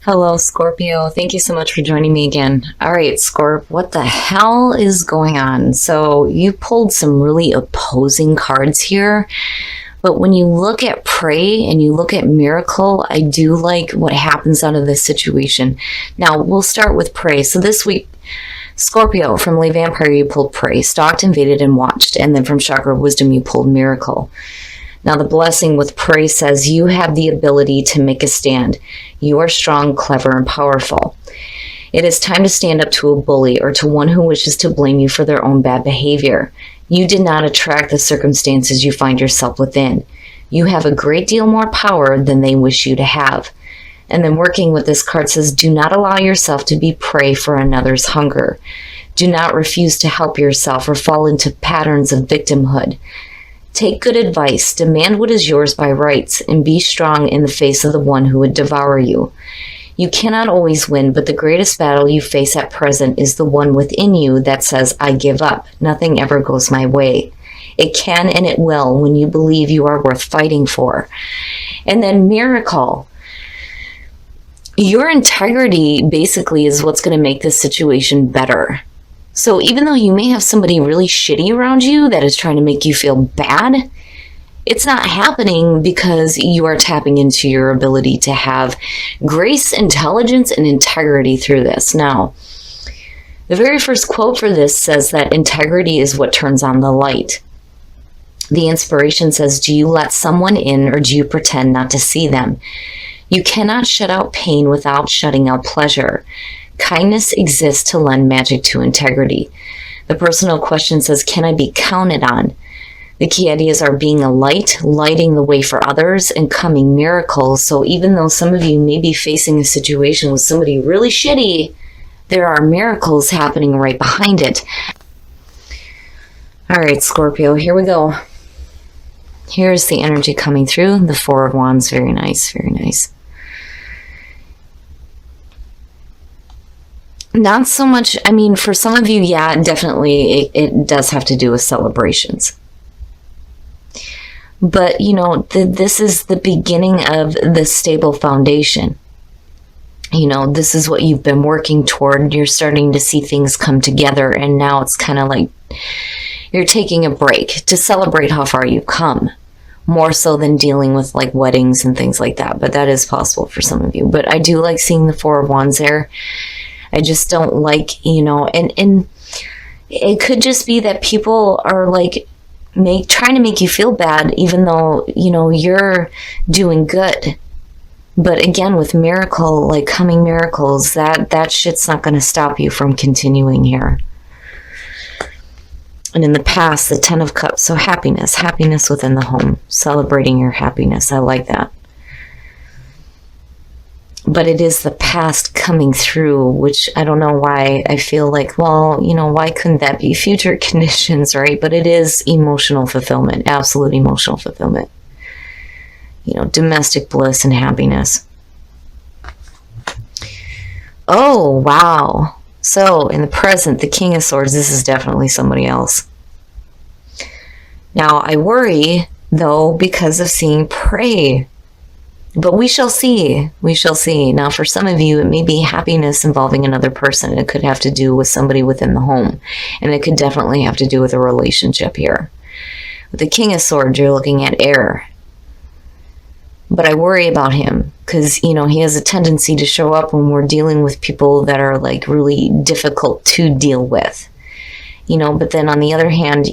Hello, Scorpio. Thank you so much for joining me again. All right, Scorp, what the hell is going on? So you pulled some really opposing cards here, but when you look at pray and you look at miracle, I do like what happens out of this situation. Now, we'll start with pray. So this week, Scorpio, from Lay Vampire, you pulled pray, stalked, invaded, and watched. And then from Chakra Wisdom, you pulled miracle. Now, the blessing with pray says you have the ability to make a stand. You are strong, clever, and powerful. It is time to stand up to a bully or to one who wishes to blame you for their own bad behavior. You did not attract the circumstances you find yourself within. You have a great deal more power than they wish you to have. And then working with this card says, do not allow yourself to be prey for another's hunger. Do not refuse to help yourself or fall into patterns of victimhood. Take good advice, demand what is yours by rights, and be strong in the face of the one who would devour you. You cannot always win, but the greatest battle you face at present is the one within you that says, I give up. Nothing ever goes my way. It can and it will when you believe you are worth fighting for. And then miracle. Your integrity basically is what's going to make this situation better. So even though you may have somebody really shitty around you that is trying to make you feel bad, it's not happening because you are tapping into your ability to have grace, intelligence, and integrity through this. Now, the very first quote for this says that integrity is what turns on the light. The inspiration says, do you let someone in or do you pretend not to see them? You cannot shut out pain without shutting out pleasure. Kindness exists to lend magic to integrity. The personal question says, can I be counted on? The key ideas are being a light, lighting the way for others, and coming miracles. So even though some of you may be facing a situation with somebody really shitty, there are miracles happening right behind it. All right, Scorpio, here we go. Here's the energy coming through. The Four of Wands, very nice, very nice. Not so much, I mean, for some of you, yeah, definitely it does have to do with celebrations. But, you know, this is the beginning of the stable foundation. You know, this is what you've been working toward. You're starting to see things come together, and now it's kind of like you're taking a break to celebrate how far you've come. More so than dealing with like weddings and things like that. But that is possible for some of you. But I do like seeing the Four of Wands there. I just don't like, you know, and it could just be that people are like trying to make you feel bad, even though, you know, you're doing good. But again, with miracle, like coming miracles, that shit's not going to stop you from continuing here. And in the past, the Ten of Cups, so happiness within the home, celebrating your happiness. I like that. But it is the past coming through, which I don't know why I feel like, well, you know, why couldn't that be future conditions, right? But it is emotional fulfillment, absolute emotional fulfillment. You know, domestic bliss and happiness. Oh, wow. So in the present, the King of Swords, this is definitely somebody else. Now, I worry, though, because of seeing prey. But we shall see. We shall see. Now, for some of you, it may be happiness involving another person. It could have to do with somebody within the home. And it could definitely have to do with a relationship here. With the King of Swords, you're looking at air. But I worry about him because, you know, he has a tendency to show up when we're dealing with people that are like really difficult to deal with. You know, but then on the other hand,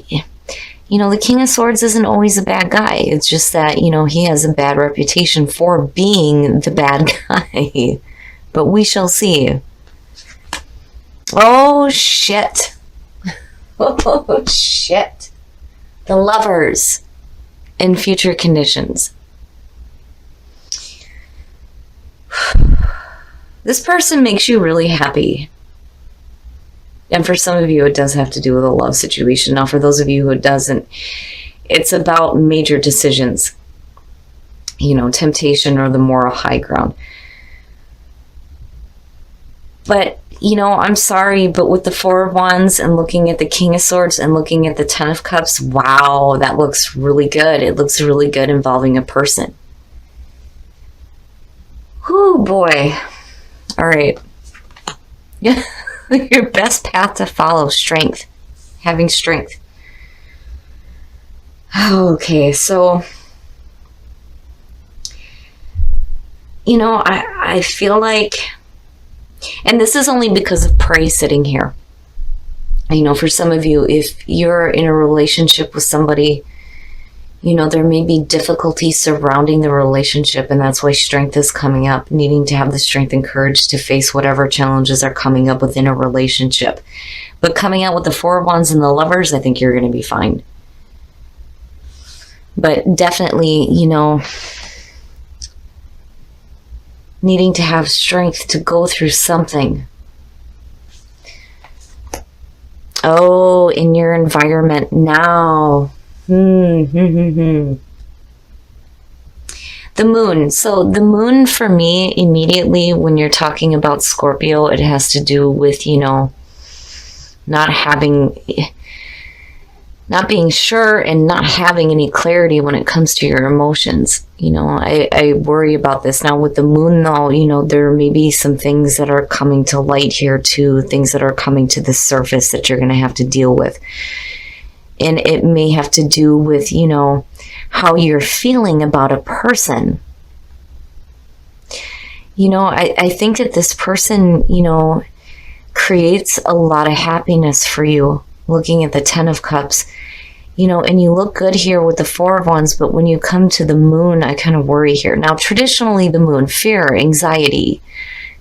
you know, the King of Swords isn't always a bad guy. It's just that, you know, he has a bad reputation for being the bad guy. But we shall see. Oh, shit. Oh, shit. The Lovers in future conditions. This person makes you really happy. And for some of you, it does have to do with a love situation. Now, for those of you who it doesn't, it's about major decisions. You know, temptation or the moral high ground. But, you know, I'm sorry, but with the Four of Wands and looking at the King of Swords and looking at the Ten of Cups, wow, that looks really good. It looks really good involving a person. Whew, boy. All right. Yeah. Your best path to follow, strength. Having strength. Okay, so, I feel like, and this is only because of prey sitting here. For some of you, if you're in a relationship with somebody, there may be difficulty surrounding the relationship, and that's why strength is coming up, needing to have the strength and courage to face whatever challenges are coming up within a relationship. But coming out with the Four of Wands and the Lovers, I think you're going to be fine. But definitely, needing to have strength to go through something. Oh, in your environment now. The moon. So the moon for me, immediately when you're talking about Scorpio, it has to do with, not being sure and not having any clarity when it comes to your emotions. I worry about this. Now with the moon though, there may be some things that are coming to light here too, things that are coming to the surface that you're going to have to deal with. And it may have to do with, how you're feeling about a person. I think that this person, creates a lot of happiness for you. Looking at the Ten of Cups, and you look good here with the Four of Wands, but when you come to the moon, I kind of worry here. Now, traditionally, the moon, fear, anxiety,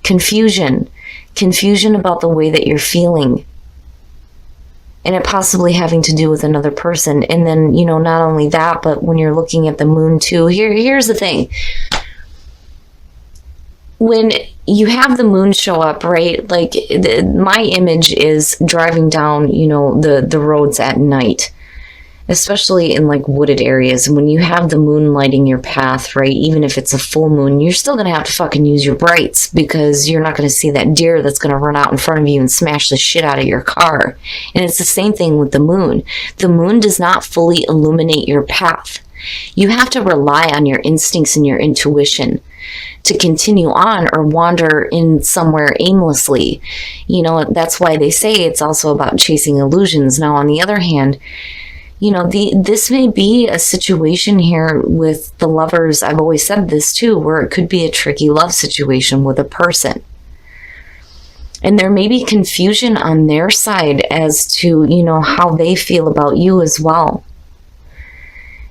confusion about the way that you're feeling, and it possibly having to do with another person. And then, not only that, but when you're looking at the moon too, here's the thing. When you have the moon show up, right? Like my image is driving down, the roads at night, especially in like wooded areas. And when you have the moon lighting your path, right? Even if it's a full moon, you're still going to have to fucking use your brights because you're not going to see that deer that's going to run out in front of you and smash the shit out of your car. And it's the same thing with the moon. The moon does not fully illuminate your path. You have to rely on your instincts and your intuition to continue on or wander in somewhere aimlessly. That's why they say it's also about chasing illusions. Now, on the other hand, this may be a situation here with the Lovers. I've always said this too, where it could be a tricky love situation with a person. And there may be confusion on their side as to, how they feel about you as well.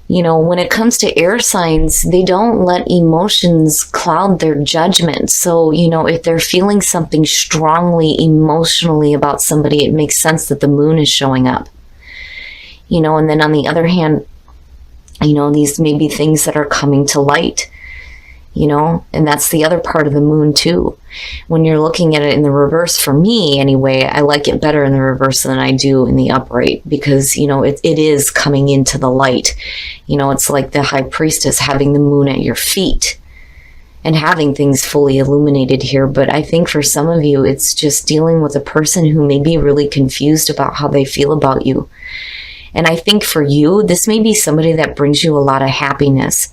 When it comes to air signs, they don't let emotions cloud their judgment. So, if they're feeling something strongly emotionally about somebody, it makes sense that the moon is showing up. And then on the other hand, these may be things that are coming to light, and that's the other part of the moon too. When you're looking at it in the reverse, for me anyway, I like it better in the reverse than I do in the upright because, it is coming into the light. It's like the high priestess having the moon at your feet and having things fully illuminated here. But I think for some of you, it's just dealing with a person who may be really confused about how they feel about you. And I think for you, this may be somebody that brings you a lot of happiness.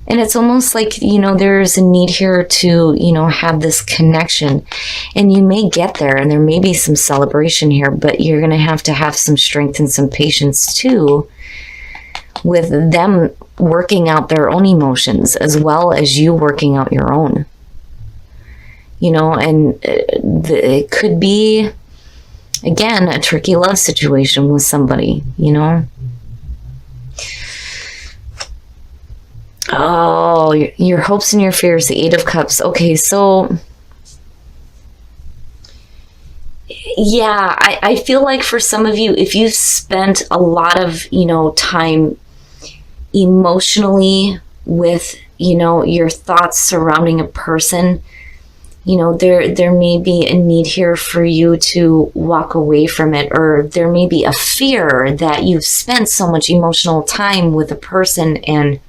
And it's almost like, there's a need here to, have this connection. And you may get there and there may be some celebration here, but you're going to have some strength and some patience too with them working out their own emotions as well as you working out your own. And it could be, again, a tricky love situation with somebody, Oh, your hopes and your fears, the Eight of Cups. Okay, so yeah, I feel like for some of you, if you've spent a lot of, time emotionally with, your thoughts surrounding a person, there may be a need here for you to walk away from it, or there may be a fear that you've spent so much emotional time with a person and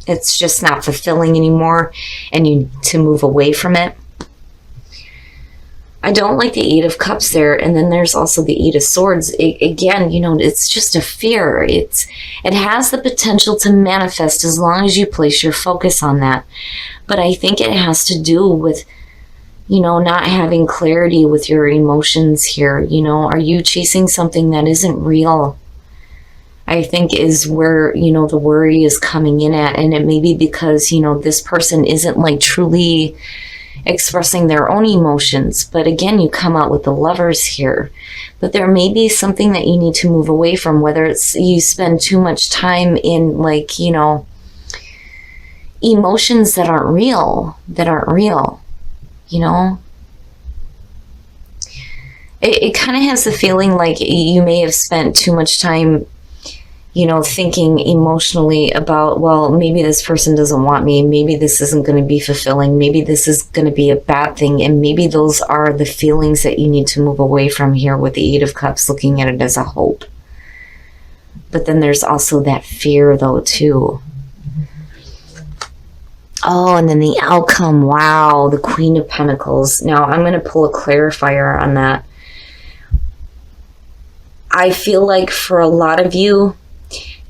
it's just not fulfilling anymore and you to move away from it. I don't like the Eight of Cups there. And then there's also the Eight of Swords. Again, you know, it's just a fear. It has the potential to manifest as long as you place your focus on that. But I think it has to do with, you know, not having clarity with your emotions here. You know, are you chasing something that isn't real? I think is where, you know, the worry is coming in at. And it may be because, you know, this person isn't like truly expressing their own emotions. But again, you come out with the Lovers here. But there may be something that you need to move away from, whether it's you spend too much time in like, you know, emotions that aren't real, you know. It kind of has the feeling like you may have spent too much time, you know, thinking emotionally about, well, maybe this person doesn't want me. Maybe this isn't going to be fulfilling. Maybe this is going to be a bad thing. And maybe those are the feelings that you need to move away from here with the Eight of Cups, looking at it as a hope. But then there's also that fear, though, too. Oh, and then the outcome. Wow, the Queen of Pentacles. Now, I'm going to pull a clarifier on that. I feel like for a lot of you,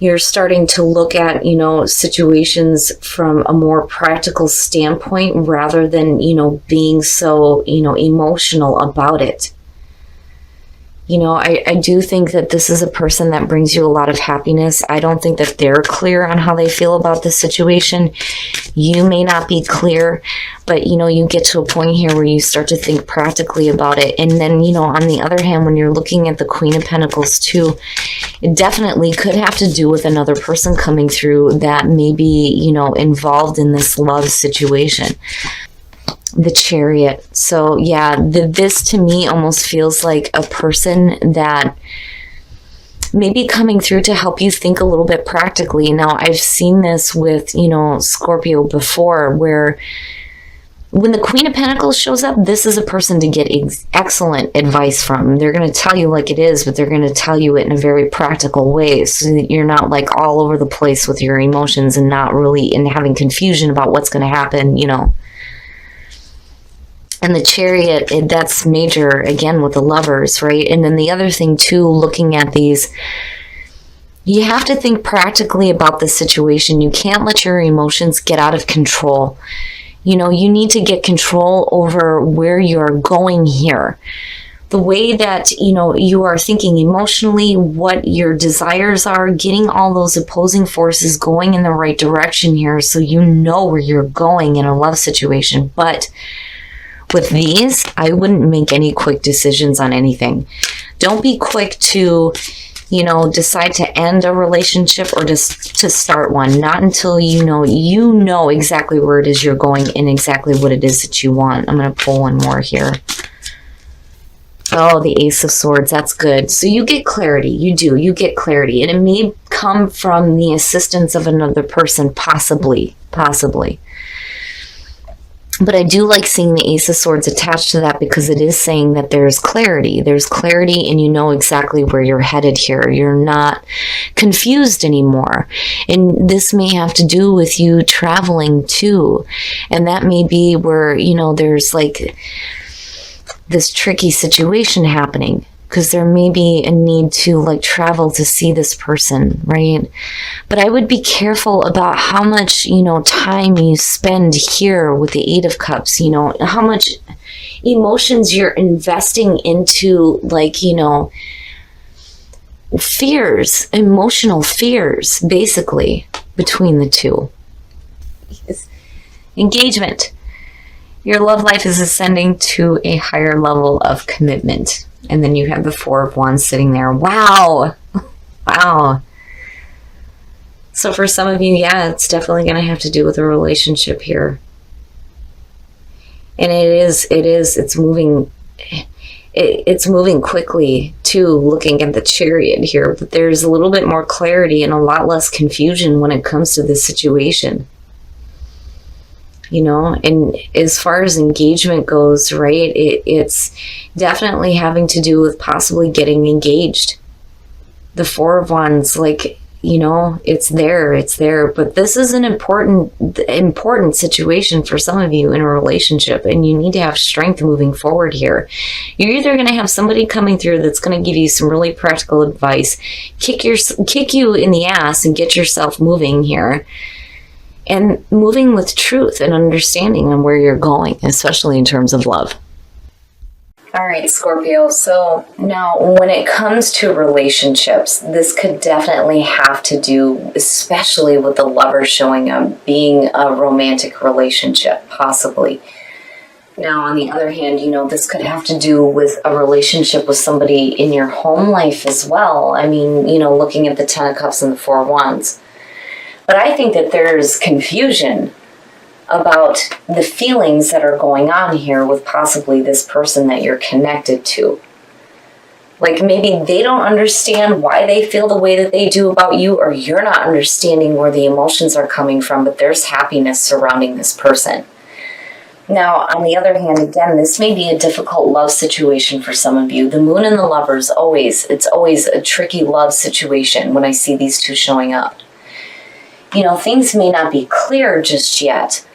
you're starting to look at, you know, situations from a more practical standpoint rather than, you know, being so, you know, emotional about it. You know, I do think that this is a person that brings you a lot of happiness. I don't think that they're clear on how they feel about this situation. You may not be clear, but, you know, you get to a point here where you start to think practically about it. And then, you know, on the other hand, when you're looking at the Queen of Pentacles too, it definitely could have to do with another person coming through that may be, you know, involved in this love situation. The Chariot. So yeah, this to me almost feels like a person that may be coming through to help you think a little bit practically. Now, I've seen this with, you know, Scorpio before, where when the Queen of Pentacles shows up, this is a person to get excellent advice from. They're going to tell you like it is, but they're going to tell you it in a very practical way so that you're not like all over the place with your emotions and not really and having confusion about what's going to happen, you know. And the Chariot, that's major, again, with the Lovers, right? And then the other thing, too, looking at these, you have to think practically about the situation. You can't let your emotions get out of control. You know, you need to get control over where you're going here. The way that, you know, you are thinking emotionally, what your desires are, getting all those opposing forces going in the right direction here so you know where you're going in a love situation. But with these, I wouldn't make any quick decisions on anything. Don't be quick to, you know, decide to end a relationship or just to start one. Not until you know exactly where it is you're going and exactly what it is that you want. I'm going to pull one more here. Oh, the Ace of Swords. That's good. So you get clarity. You get clarity. And it may come from the assistance of another person, possibly. But I do like seeing the Ace of Swords attached to that because it is saying that there's clarity. There's clarity and you know exactly where you're headed here. You're not confused anymore. And this may have to do with you traveling too. And that may be where, you know, there's like this tricky situation happening. Because there may be a need to like travel to see this person, right? But I would be careful about how much, you know, time you spend here with the Eight of Cups, you know, how much emotions you're investing into, like, you know, fears, emotional fears, basically, between the two. Engagement. Your love life is ascending to a higher level of commitment. And then you have the Four of Wands sitting there. Wow. Wow. So for some of you, yeah, it's definitely going to have to do with a relationship here. And it's moving quickly too, looking at the Chariot here. But there's a little bit more clarity and a lot less confusion when it comes to this situation. You know, and as far as engagement goes, right, it's definitely having to do with possibly getting engaged. The Four of Wands, like, it's there. But this is an important situation for some of you in a relationship, and you need to have strength moving forward here. You're either going to have somebody coming through that's going to give you some really practical advice, kick you in the ass and get yourself moving here, and moving with truth and understanding on where you're going, especially in terms of love. All right, Scorpio. So now when it comes to relationships, this could definitely have to do, especially with the lover showing up, being a romantic relationship, possibly. Now, on the other hand, this could have to do with a relationship with somebody in your home life as well. I mean, looking at the 10 of Cups and the 4 of Wands. But I think that there's confusion about the feelings that are going on here with possibly this person that you're connected to. Like maybe they don't understand why they feel the way that they do about you, or you're not understanding where the emotions are coming from, but there's happiness surrounding this person. Now, on the other hand, again, this may be a difficult love situation for some of you. The Moon and the Lovers, it's always a tricky love situation when I see these two showing up. Things may not be clear just yet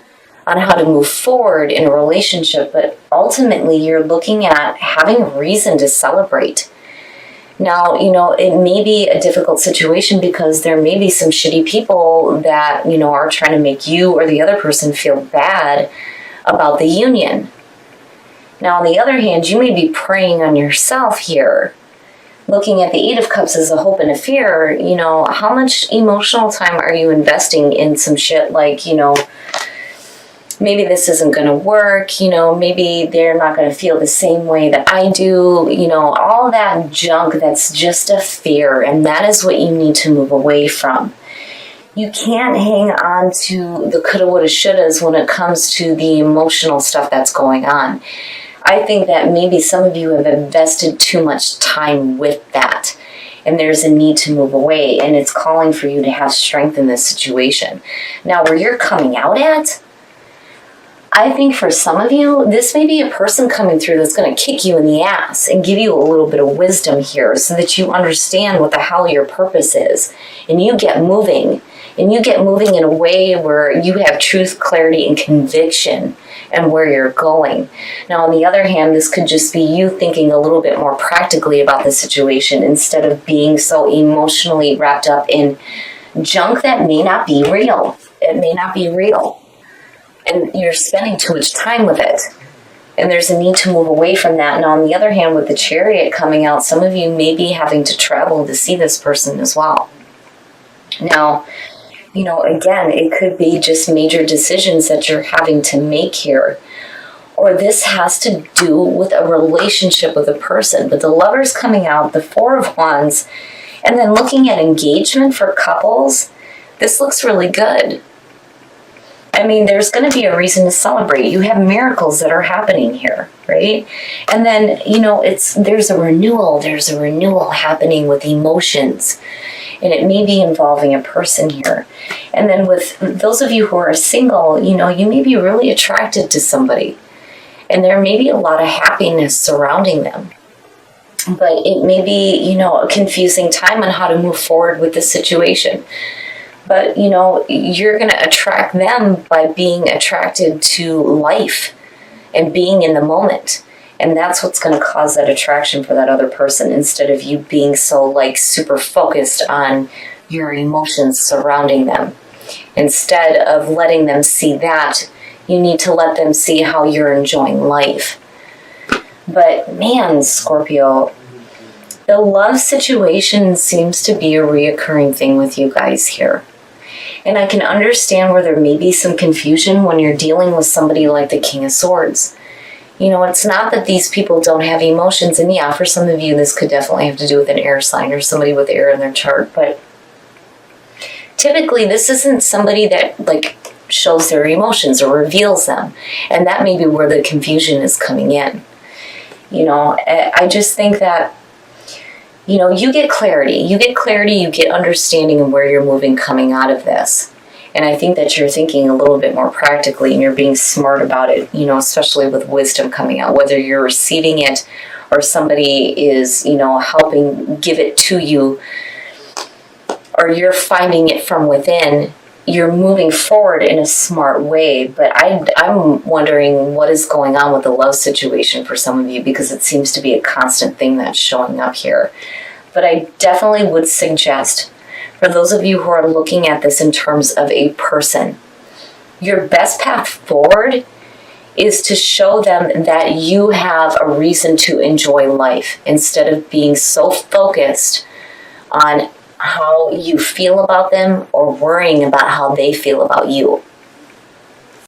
on how to move forward in a relationship, but ultimately you're looking at having a reason to celebrate. Now, it may be a difficult situation because there may be some shitty people that, are trying to make you or the other person feel bad about the union. Now, on the other hand, you may be preying on yourself here. Looking at the 8 of Cups as a hope and a fear, how much emotional time are you investing in some shit like, maybe this isn't going to work, maybe they're not going to feel the same way that I do, all that junk that's just a fear, and that is what you need to move away from. You can't hang on to the coulda, woulda, shouldas when it comes to the emotional stuff that's going on. I think that maybe some of you have invested too much time with that, and there's a need to move away, and it's calling for you to have strength in this situation. Now, where you're coming out at, I think for some of you, this may be a person coming through that's going to kick you in the ass and give you a little bit of wisdom here so that you understand what the hell your purpose is, and you get moving. And you get moving in a way where you have truth, clarity, and conviction and where you're going. Now, on the other hand, this could just be you thinking a little bit more practically about the situation instead of being so emotionally wrapped up in junk that may not be real. It may not be real. And you're spending too much time with it. And there's a need to move away from that. And on the other hand, with the Chariot coming out, some of you may be having to travel to see this person as well. Now, again, it could be just major decisions that you're having to make here. Or this has to do with a relationship with a person. But the Lovers coming out, the 4 of Wands, and then looking at engagement for couples, this looks really good. I mean, there's going to be a reason to celebrate. You have miracles that are happening here, right? And then, there's a renewal happening with emotions. And it may be involving a person here. And then with those of you who are single, you may be really attracted to somebody. And there may be a lot of happiness surrounding them. But it may be, a confusing time on how to move forward with the situation. But, you're going to attract them by being attracted to life and being in the moment. And that's what's going to cause that attraction for that other person instead of you being so super focused on your emotions surrounding them. Instead of letting them see that, you need to let them see how you're enjoying life. But man, Scorpio, the love situation seems to be a reoccurring thing with you guys here. And I can understand where there may be some confusion when you're dealing with somebody like the King of Swords. It's not that these people don't have emotions, and yeah, for some of you, this could definitely have to do with an air sign or somebody with air in their chart, but typically this isn't somebody that shows their emotions or reveals them, and that may be where the confusion is coming in. I just think that, you get clarity, you get understanding of where you're moving coming out of this. And I think that you're thinking a little bit more practically and you're being smart about it, especially with wisdom coming out, whether you're receiving it or somebody is, helping give it to you, or you're finding it from within, you're moving forward in a smart way. But I'm wondering what is going on with the love situation for some of you, because it seems to be a constant thing that's showing up here. But I definitely would suggest, for those of you who are looking at this in terms of a person, your best path forward is to show them that you have a reason to enjoy life, instead of being so focused on how you feel about them or worrying about how they feel about you.